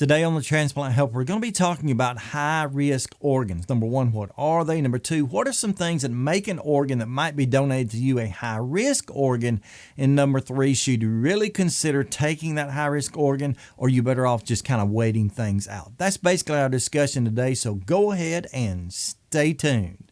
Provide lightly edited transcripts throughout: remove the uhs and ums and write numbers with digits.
Today on the Transplant Helper, we're going to be talking about high-risk organs. Number one, what are they? Number two, what are some things that make an organ that might be donated to you a high-risk organ? And number three, should you really consider taking that high-risk organ, or are you better off just kind of waiting things out? That's basically our discussion today, so go ahead and stay tuned.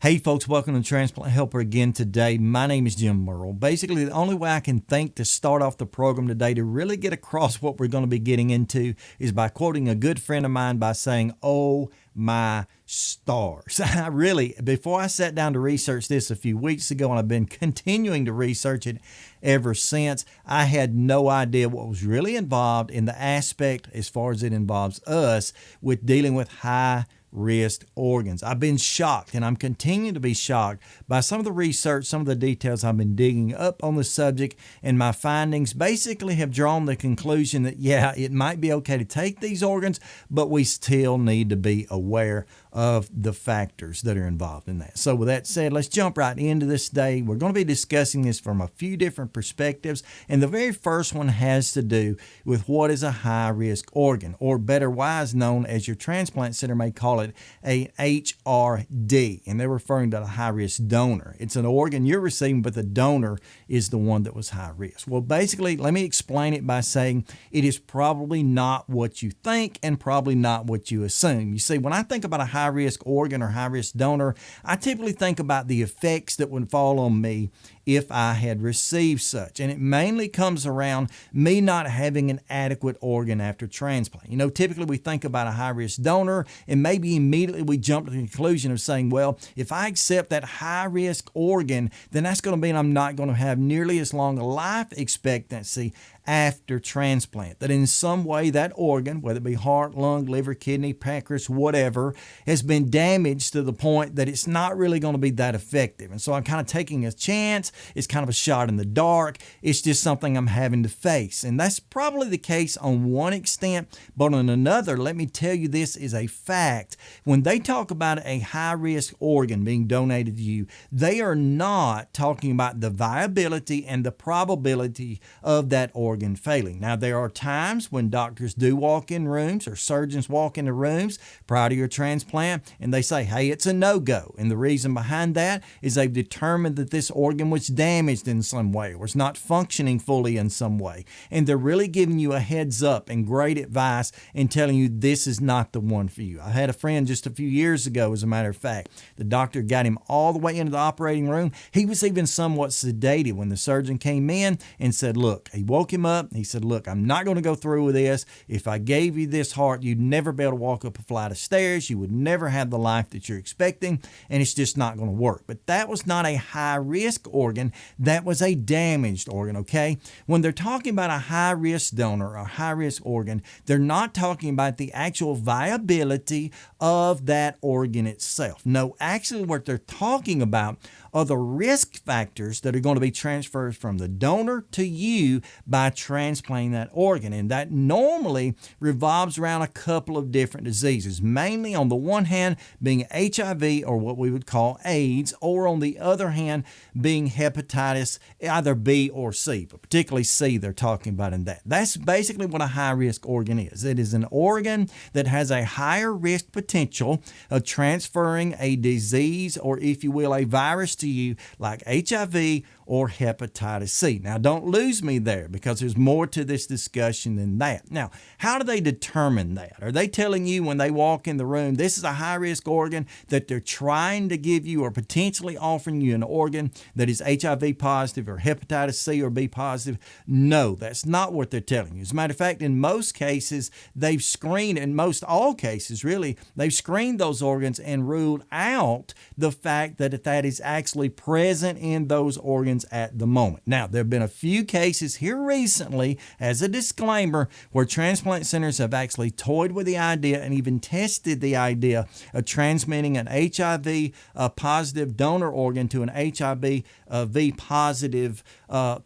Hey folks, welcome to Transplant Helper again today. My name is Jim Merle. Basically, the only way I can think to start off the program today to really get across what we're going to be getting into is by quoting a good friend of mine by saying, "Oh my stars." Really, before I sat down to research this a few weeks ago, and I've been continuing to research it ever since, I had no idea what was really involved in the aspect as far as it involves us with dealing with high-risk organs. I've been shocked, and I'm continuing to be shocked by some of the research, some of the details I've been digging up on the subject, and my findings basically have drawn the conclusion that, yeah, it might be okay to take these organs, but we still need to be aware of the factors that are involved in that. So with that said, let's jump right into this today. We're going to be discussing this from a few different perspectives, and the very first one has to do with what is a high-risk organ, or better wise known as your transplant center may call it a HRD, and they're referring to a high-risk donor. It's an organ you're receiving, but the donor is the one that was high risk. Well, basically, let me explain it by saying it is probably not what you think and probably not what you assume. You see, when I think about a high-risk organ or high-risk donor, I typically think about the effects that would fall on me if I had received such. And it mainly comes around me not having an adequate organ after transplant. You know, typically we think about a high-risk donor and maybe immediately we jump to the conclusion of saying, well, if I accept that high-risk organ, then that's going to mean I'm not going to have nearly as long a life expectancy after transplant. That in some way that organ, whether it be heart, lung, liver, kidney, pancreas, whatever, has been damaged to the point that it's not really going to be that effective. And so I'm kind of taking a chance. It's kind of a shot in the dark. It's just something I'm having to face. And that's probably the case on one extent, but on another, let me tell you, this is a fact. When they talk about a high-risk organ being donated to you, they are not talking about the viability and the probability of that organ failing. Now, there are times when doctors do walk in rooms or surgeons walk into rooms prior to your transplant and they say, hey, it's a no-go. And the reason behind that is they've determined that this organ was damaged in some way or is not functioning fully in some way. And they're really giving you a heads up and great advice and telling you this is not the one for you. I had a friend just a few years ago, as a matter of fact. The doctor got him all the way into the operating room. He was even somewhat sedated when the surgeon came in and said, look, he woke him up. He said, look, I'm not going to go through with this. If I gave you this heart, you'd never be able to walk up a flight of stairs. You would never have the life that you're expecting, and it's just not going to work. But that was not a high-risk organ. That was a damaged organ, okay? When they're talking about a high-risk donor or high-risk organ, they're not talking about the actual viability of that organ itself. No, actually what they're talking about are the risk factors that are going to be transferred from the donor to you by transplanting that organ. And that normally revolves around a couple of different diseases, mainly on the one hand being HIV or what we would call AIDS, or on the other hand being hepatitis either B or C, but particularly C they're talking about in that. That's basically what a high-risk organ is. It is an organ that has a higher risk potential of transferring a disease, or if you will, a virus to you, like HIV or hepatitis C. Now, don't lose me there because there's more to this discussion than that. Now, how do they determine that? Are they telling you when they walk in the room, this is a high-risk organ, that they're trying to give you or potentially offering you an organ that is HIV positive or hepatitis C or B positive? No, that's not what they're telling you. As a matter of fact, in most cases, they've screened, in most all cases really, they've screened those organs and ruled out the fact that that is actually present in those organs organs at the moment. Now, there have been a few cases here recently, as a disclaimer, where transplant centers have actually toyed with the idea and even tested the idea of transmitting an HIV positive donor organ to an HIV V positive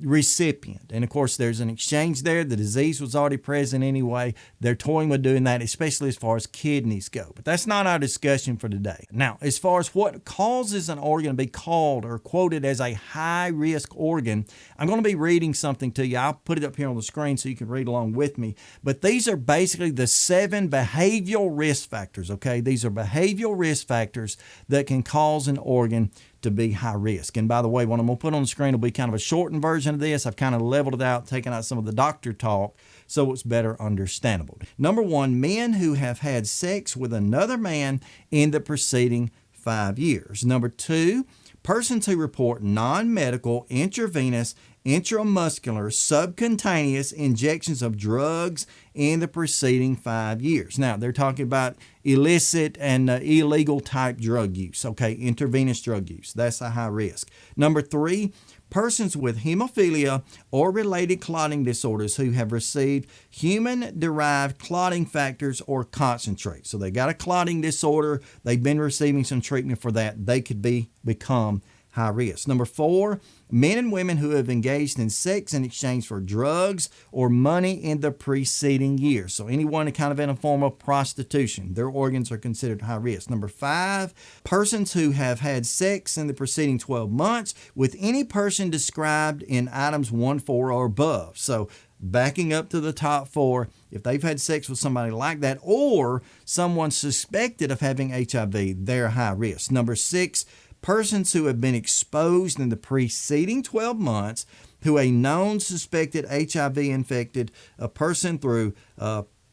recipient. And of course, there's an exchange there. The disease was already present anyway. They're toying with doing that, especially as far as kidneys go. But that's not our discussion for today. Now, as far as what causes an organ to be called or quoted as a high-risk organ, I'm going to be reading something to you. I'll put it up here on the screen so you can read along with me. But these are basically the 7 behavioral risk factors, okay? These are behavioral risk factors that can cause an organ to be high risk. And by the way, what I'm going to put on the screen will be kind of a shortened version of this. I've kind of leveled it out, taken out some of the doctor talk so it's better understandable. Number 1, men who have had sex with another man in the preceding 5 years. Number 2, persons who report non-medical, intravenous, intramuscular, subcutaneous injections of drugs in the preceding 5 years. Now, they're talking about illicit and illegal type drug use, okay, intravenous drug use. That's a high risk. Number 3, persons with hemophilia or related clotting disorders who have received human-derived clotting factors or concentrates. So they got a clotting disorder, they've been receiving some treatment for that, they could become high risk. Number 4, men and women who have engaged in sex in exchange for drugs or money in the preceding year. So anyone kind of in a form of prostitution, their organs are considered high risk. Number 5, persons who have had sex in the preceding 12 months with any person described in items 1, 4, or above. So backing up to the top 4, if they've had sex with somebody like that or someone suspected of having HIV, they're high risk. Number 6, persons who have been exposed in the preceding 12 months who a known suspected HIV infected a person through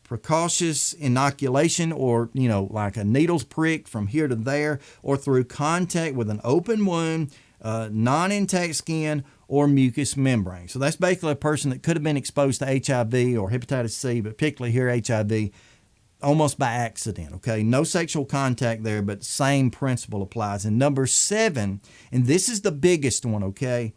precautious inoculation or, like a needle's prick from here to there, or through contact with an open wound, non-intact skin, or mucous membrane. So that's basically a person that could have been exposed to HIV or hepatitis C, but particularly here HIV, almost by accident, okay? No sexual contact there, but same principle applies. And number 7, and this is the biggest one, okay?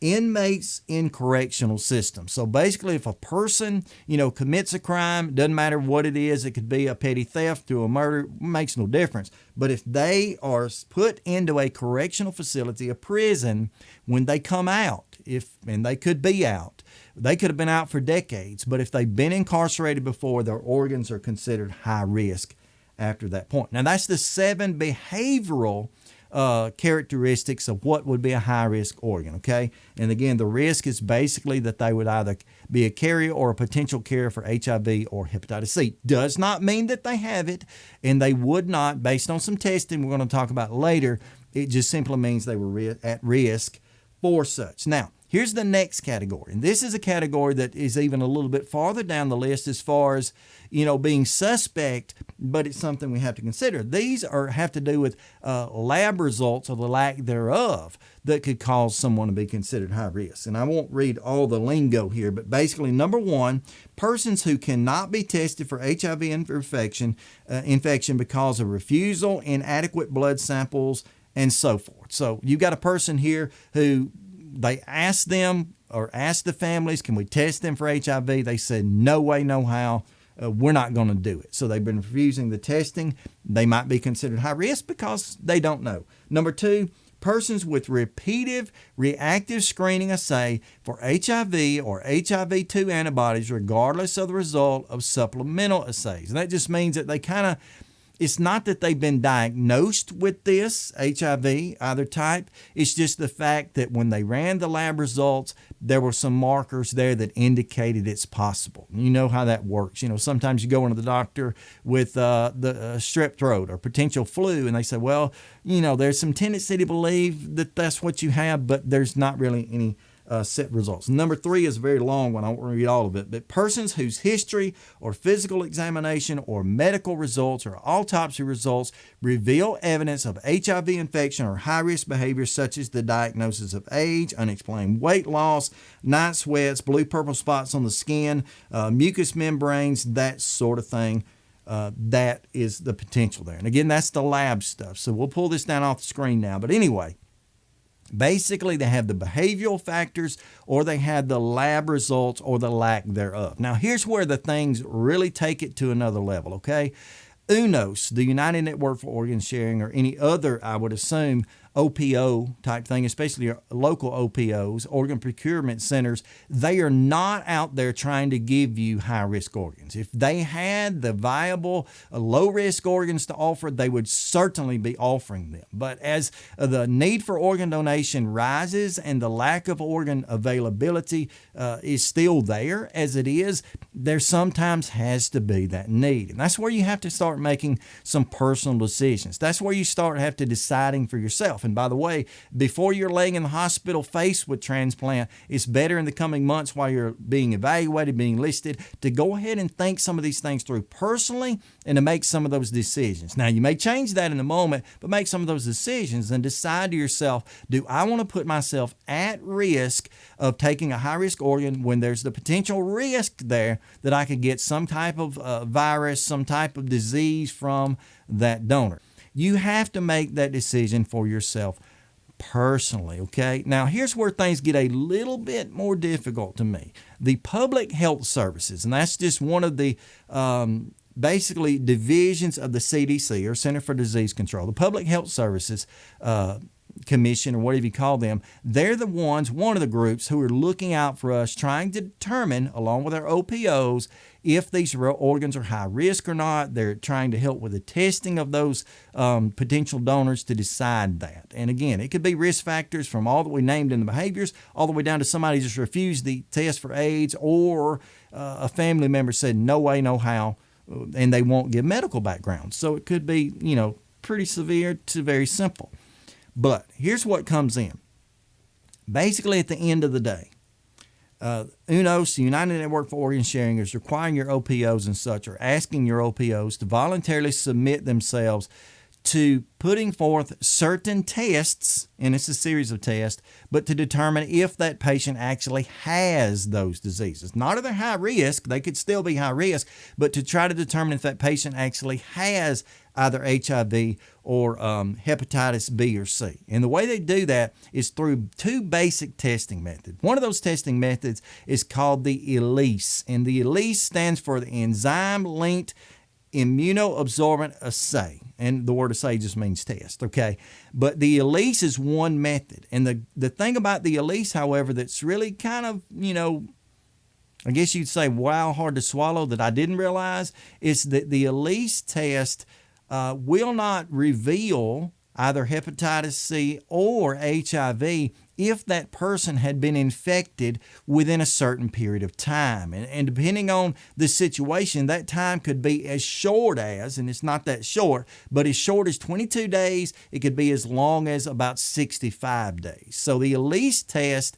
Inmates in correctional systems. So basically, if a person, commits a crime, doesn't matter what it is, it could be a petty theft to a murder, makes no difference. But if they are put into a correctional facility, a prison, when they come out, and they could be out, they could have been out for decades, but if they've been incarcerated before, their organs are considered high risk after that point. Now, that's the 7 behavioral characteristics of what would be a high-risk organ, okay? And again, the risk is basically that they would either be a carrier or a potential carrier for HIV or hepatitis C. Does not mean that they have it, and they would not, based on some testing we're going to talk about later. It just simply means they were at risk for such. Now, here's the next category, and this is a category that is even a little bit farther down the list as far as, being suspect, but it's something we have to consider. These have to do with lab results or the lack thereof that could cause someone to be considered high risk. And I won't read all the lingo here, but basically, number 1, persons who cannot be tested for HIV infection because of refusal, inadequate blood samples, and so forth. So you've got a person here who they asked them or asked the families, can we test them for HIV? They said, no way, no how. We're not going to do it. So they've been refusing the testing. They might be considered high risk because they don't know. Number 2, persons with repeated reactive screening assay for HIV or HIV-2 antibodies regardless of the result of supplemental assays. And that just means that they it's not that they've been diagnosed with this HIV, either type. It's just the fact that when they ran the lab results, there were some markers there that indicated it's possible. You know how that works. Sometimes you go into the doctor with the strep throat or potential flu, and they say, well, there's some tendency to believe that that's what you have, but there's not really any set results. Number 3 is a very long one. I won't read all of it, but persons whose history or physical examination or medical results or autopsy results reveal evidence of HIV infection or high-risk behavior such as the diagnosis of age, unexplained weight loss, night sweats, blue-purple spots on the skin, mucous membranes, that sort of thing. That is the potential there. And again, that's the lab stuff. So we'll pull this down off the screen now. But anyway, Basically, they have the behavioral factors or they have the lab results or the lack thereof. Now, here's where the things really take it to another level, okay? UNOS, the United Network for Organ Sharing, or any other, I would assume, OPO type thing, especially local OPOs, organ procurement centers, they are not out there trying to give you high-risk organs. If they had the viable low-risk organs to offer, they would certainly be offering them. But as the need for organ donation rises and the lack of organ availability is still there as it is, there sometimes has to be that need. And that's where you have to start making some personal decisions. That's where you have to deciding for yourself. And by the way, before you're laying in the hospital faced with transplant, it's better in the coming months while you're being evaluated, being listed, to go ahead and think some of these things through personally and to make some of those decisions. Now, you may change that in a moment, but make some of those decisions and decide to yourself, do I want to put myself at risk of taking a high-risk organ when there's the potential risk there that I could get some type of virus, some type of disease from that donor? You have to make that decision for yourself personally, okay? Now, here's where things get a little bit more difficult to me. The public health services, and that's just one of the basically divisions of the CDC, or Center for Disease Control. The Public Health Services Commission, or whatever you call them, they're the ones, one of the groups, who are looking out for us, trying to determine, along with our OPOs, if these organs are high risk or not. They're trying to help with the testing of those potential donors to decide that. And again, it could be risk factors from all that we named in the behaviors, all the way down to somebody just refused the test for AIDS, or a family member said, no way, no how, and they won't give medical background. So it could be, pretty severe to very simple. But here's what comes in. Basically, at the end of the day, UNOS, the United Network for Organ Sharing, is requiring your OPOs and such, or asking your OPOs to voluntarily submit themselves to putting forth certain tests, and it's a series of tests, but to determine if that patient actually has those diseases. Not if they're high risk, they could still be high risk, but to try to determine if that patient actually has either HIV or hepatitis B or C. And the way they do that is through two basic testing methods. One of those testing methods is called the ELISA, and the ELISA stands for the enzyme-linked immunoabsorbent assay. And the word assay just means test, okay? But the ELISA is one method. And the thing about the ELISA, however, that's really kind of, I guess you'd say, wow, hard to swallow, that I didn't realize, is that the ELISA test will not reveal either hepatitis C or HIV if that person had been infected within a certain period of time. And depending on the situation, that time could be as short as, and it's not that short, but as short as 22 days. It could be as long as about 65 days. So the ELISA test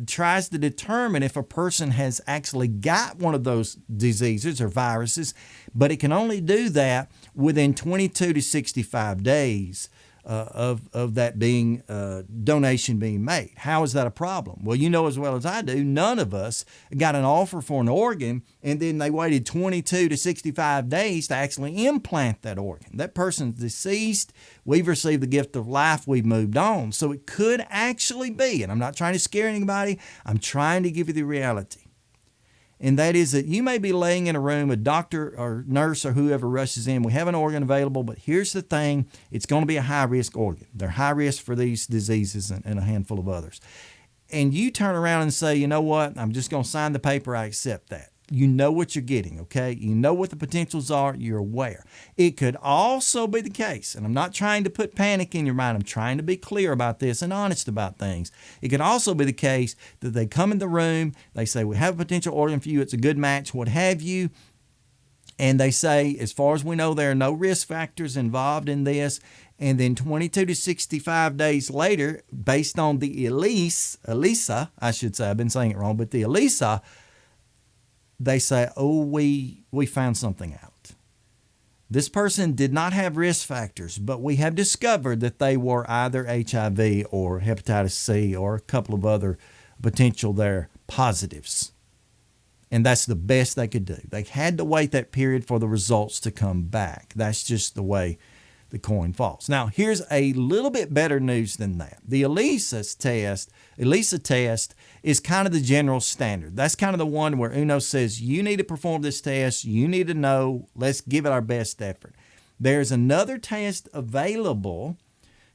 tries to determine if a person has actually got one of those diseases or viruses, but it can only do that within 22 to 65 days of that being donation being made. How is that a problem? Well, you know as well as I do, none of us got an offer for an organ and then they waited 22 to 65 days to actually implant that organ. That person's deceased. We've received the gift of life. We've moved on. So it could actually be, and I'm not trying to scare anybody, I'm trying to give you the reality. And that is that you may be laying in a room, a doctor or nurse or whoever rushes in, we have an organ available, but here's the thing, it's going to be a high-risk organ. They're high risk for these diseases and a handful of others. And you turn around and say, you know what, I'm just going to sign the paper, I accept that. You know what you're getting, okay? You know what the potentials are, you're aware. It could also be the case, and I'm not trying to put panic in your mind, I'm trying to be clear about this and honest about things. It could also be the case that they come in the room, they say, we have a potential organ for you, it's a good match, what have you, and they say, as far as we know, there are no risk factors involved in this, and then 22 to 65 days later, based on the ELISA, I should say, I've been saying it wrong, but the ELISA, they say, oh, we found something out. This person did not have risk factors, but we have discovered that they were either HIV or hepatitis C or a couple of other potential there positives. And that's the best they could do. They had to wait that period for the results to come back. That's just the way the coin falls. Now, here's a little bit better news than that. The ELISA test is kind of the general standard. That's kind of the one where UNO says, you need to perform this test. You need to know. Let's give it our best effort. There's another test available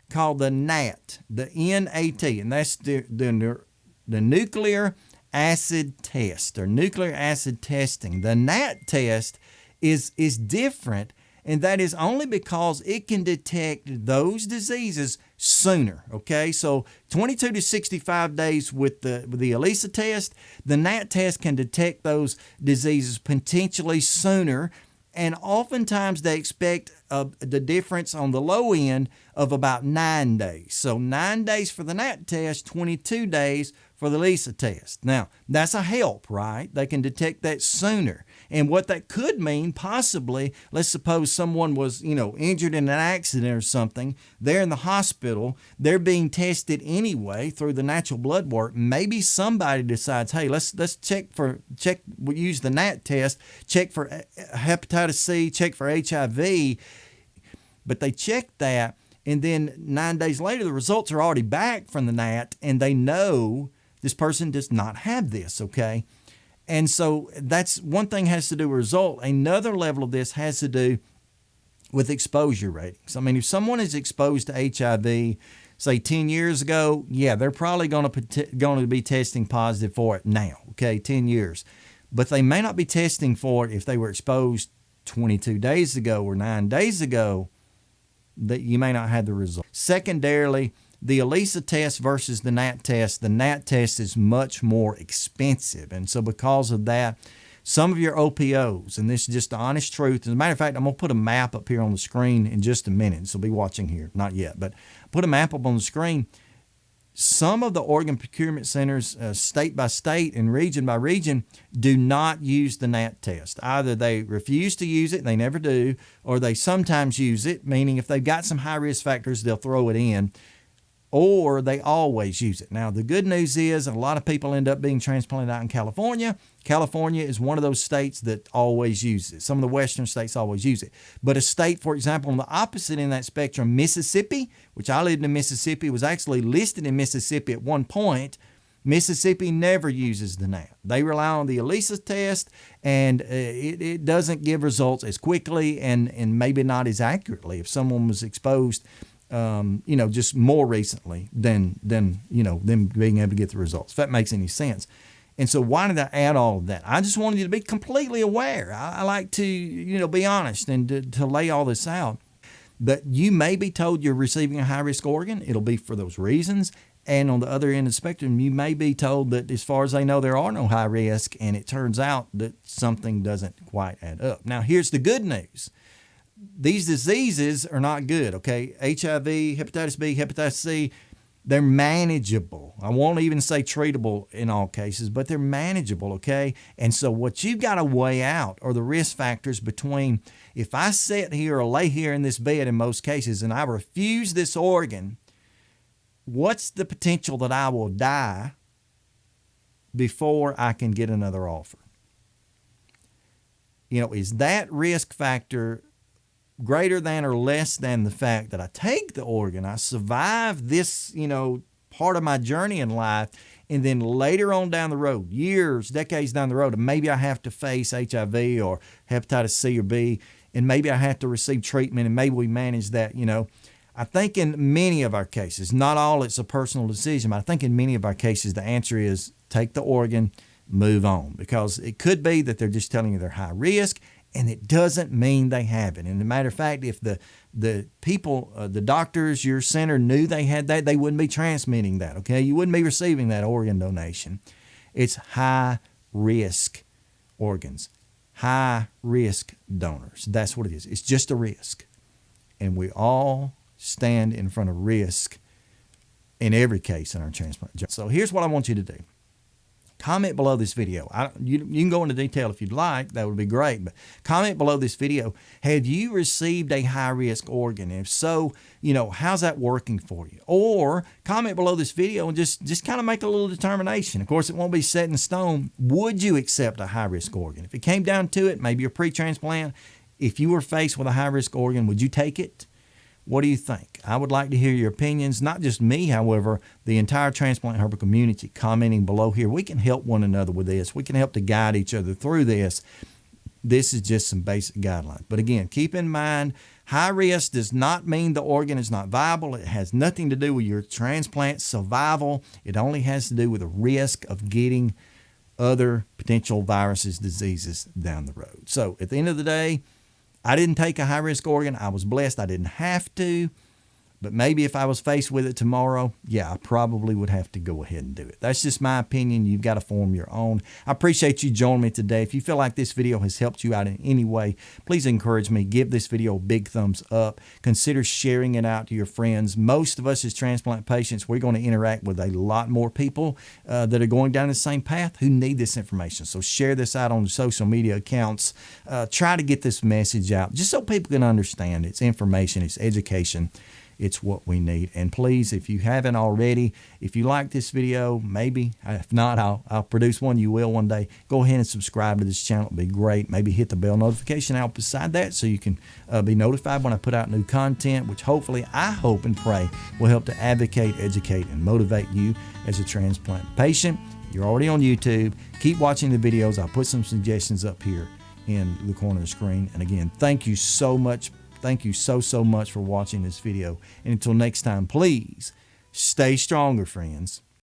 called the NAT, the N-A-T, and that's the nuclear acid test or nuclear acid testing. The NAT test is different, and that is only because it can detect those diseases sooner, okay? So 22 to 65 days with the ELISA test, the NAT test can detect those diseases potentially sooner, and oftentimes they expect the difference on the low end of about 9 days. So 9 days for the NAT test, 22 days for the ELISA test. Now, that's a help, right? They can detect that sooner. And what that could mean, possibly, let's suppose someone was, injured in an accident or something. They're in the hospital. They're being tested anyway through the natural blood work. Maybe somebody decides, hey, let's we use the NAT test, check for hepatitis C, check for HIV. But they check that, and then 9 days later, the results are already back from the NAT, and they know this person does not have this, okay? And so that's one thing has to do with result. Another level of this has to do with exposure ratings. I mean, if someone is exposed to HIV, say 10 years ago, yeah, they're probably going to be testing positive for it now, okay, 10 years. But they may not be testing for it if they were exposed 22 days ago or 9 days ago, that you may not have the result. Secondarily, the ELISA test versus the NAT test is much more expensive. And so because of that, some of your OPOs, and this is just the honest truth. As a matter of fact, I'm going to put a map up here on the screen in just a minute. So be watching here. Not yet, but put a map up on the screen. Some of the organ procurement centers, state by state and region by region, do not use the NAT test. Either they refuse to use it, they never do, or they sometimes use it, meaning if they've got some high-risk factors, they'll throw it in, or they always use it. Now, the good news is a lot of people end up being transplanted out in California. California is one of those states that always uses it. Some of the western states always use it. But a state, for example, on the opposite end of that spectrum, Mississippi, which I lived in Mississippi, was actually listed in Mississippi at one point. Mississippi never uses the NAT. They rely on the ELISA test, and it doesn't give results as quickly and maybe not as accurately if someone was exposed just more recently than them being able to get the results, if that makes any sense. And so why did I add all of that? I just wanted you to be completely aware. I like to, be honest and to lay all this out. But you may be told you're receiving a high-risk organ. It'll be for those reasons. And on the other end of the spectrum, you may be told that as far as they know, there are no high risk, and it turns out that something doesn't quite add up. Now, here's the good news. These diseases are not good, okay? HIV, hepatitis B, hepatitis C, they're manageable. I won't even say treatable in all cases, but they're manageable, okay? And so what you've got to weigh out are the risk factors between if I sit here or lay here in this bed in most cases and I refuse this organ, what's the potential that I will die before I can get another offer? Is that risk factor greater than or less than the fact that I take the organ, I survive this, part of my journey in life, and then later on down the road, years, decades down the road, maybe I have to face HIV or hepatitis C or B, and maybe I have to receive treatment, and maybe we manage that, I think in many of our cases, not all, it's a personal decision, but I think in many of our cases, the answer is take the organ, move on, because it could be that they're just telling you they're high risk, and it doesn't mean they have it. And as a matter of fact, if the people, the doctors, your center knew they had that, they wouldn't be transmitting that, okay? You wouldn't be receiving that organ donation. It's high-risk organs, high-risk donors. That's what it is. It's just a risk. And we all stand in front of risk in every case in our transplant journey. So here's what I want you to do. Comment below this video. You can go into detail if you'd like. That would be great. But comment below this video. Have you received a high-risk organ? If so, how's that working for you? Or comment below this video and just kind of make a little determination. Of course, it won't be set in stone. Would you accept a high-risk organ? If it came down to it, maybe you're pre-transplant. If you were faced with a high-risk organ, would you take it? What do you think? I would like to hear your opinions, not just me, however, the entire Transplant Helper community commenting below here. We can help one another with this. We can help to guide each other through this. This is just some basic guidelines. But again, keep in mind, high risk does not mean the organ is not viable. It has nothing to do with your transplant survival. It only has to do with the risk of getting other potential viruses, diseases down the road. So at the end of the day, I didn't take a high-risk organ. I was blessed I didn't have to. But maybe if I was faced with it tomorrow, yeah, I probably would have to go ahead and do it. That's just my opinion. You've got to form your own. I appreciate you joining me today. If you feel like this video has helped you out in any way, please encourage me. Give this video a big thumbs up. Consider sharing it out to your friends. Most of us as transplant patients, we're going to interact with a lot more people that are going down the same path who need this information. So share this out on the social media accounts. Try to get this message out just so people can understand. It's information. It's education. It's what we need. And please, if you haven't already, if you like this video, maybe, if not, I'll produce one. You will one day. Go ahead and subscribe to this channel. It'd be great. Maybe hit the bell notification out beside that so you can be notified when I put out new content, which hopefully, I hope and pray, will help to advocate, educate, and motivate you as a transplant patient. You're already on YouTube. Keep watching the videos. I'll put some suggestions up here in the corner of the screen. And again, thank you so much. Thank you so much for watching this video. And until next time, please stay stronger, friends.